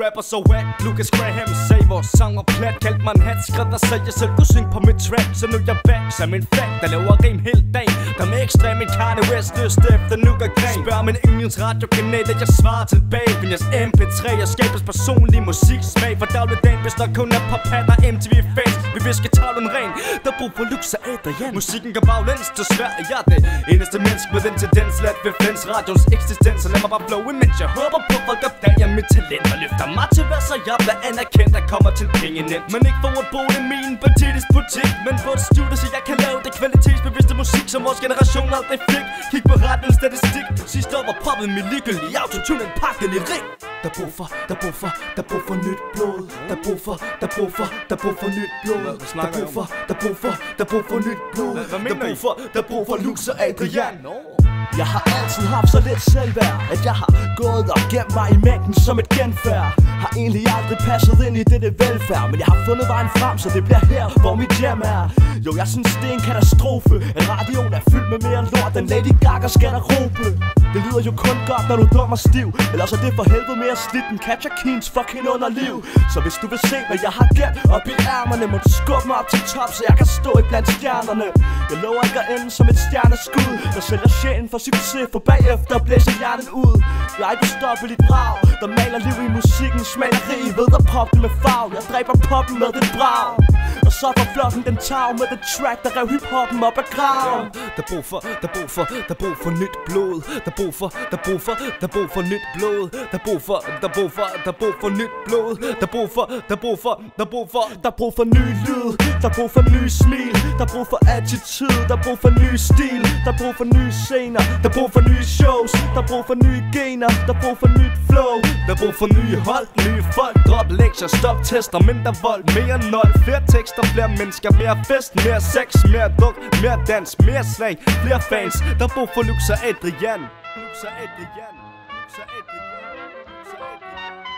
Rapper så whack, Lucas Graham sagde vores sang var plat. Kaldte mig en hat, skrev der selv, jeg selv kunne synge på mit track. Så nu jeg back som en flag, der laver rim hele dagen. Der med ekstrem en Kanye West lyst efter nu går gren. Spørg min yndlings radiokanal, at jeg svarer tilbage. Vind jeres MP3 og skabes personlig musiksmag. For dagligdagen, hvis der kun er poppatter MTV fans. Vi visker tavlen ren, der brug for Lux og Adrian. Musikken går baglæns, desværre jeg er det eneste menneske med den tendens. Let ved flens radions eksistens. Så lad mig bare flowe, mens jeg håber på folk opdager mit talent og løfter mig til hvad, så jeg bliver anerkendt, der kommer til penge nemt. Men ikke for at bo i min patetisk butik, men på et studie, så jeg kan lave det kvalitetsbevidste musik, som vores generation aldrig fik. Kig på radioens statistik. Sidste år var poppet med ligegyldig autotune, en pakke i ring. Der brug for nyt blod. Der brug for nyt blod. Der brug for Lux og Adrian. Jeg har altid haft så lidt selvværd, at jeg har gået og gemt mig i mængden som et genfærd. Har egentlig aldrig passet ind i dette velfærd, men jeg har fundet vejen frem, så det bliver her, hvor mit hjem er. Jo, jeg synes det er en katastrofe, at radioen er fyldt med mere lort end Lady Gagas garderobe. Det lyder jo kun godt, når du er dum og stiv, ellers er det for helvede mere slidt end Katja Keens fucking underliv. Så hvis du vil se, hvad jeg har gemt op i ærmerne, må du skubbe mig op til top, så jeg kan stå i blandt stjernerne. Jeg lover ikke at ende som et stjerneskud, der sælger sjælen for succes, for bagefter blæser hjernen ud. Jeg er ikke ustoppeligt brag, der maler liv i musikkens maleri. Ved at poppe det med farve, jeg dræber poppen med det brag. Og så får flokken den tag med det track, der rev hiphoppen op af graven. Der brug for nyt blod. Der brug for nyt blod. Der brug for nyt blod. Der brug for ny lyd. Der brug for ny smil. Der brug for attitude. Der brug for ny stil. Der brug for nye scener. Der brug for nye shows. Der brug for nye gener. Der brug for nyt flow. Der brug for nye hold, nye folk. Drop lektier, stop tester, mindre vold, mere nul. Flere tekster, flere mennesker, mere fest, mere sex, mere druk, mere dans, mere slag, flere fans. Der brug for Lux og Adrian. Lux og Adrian. Lux og Adrian. Lux og Adrian.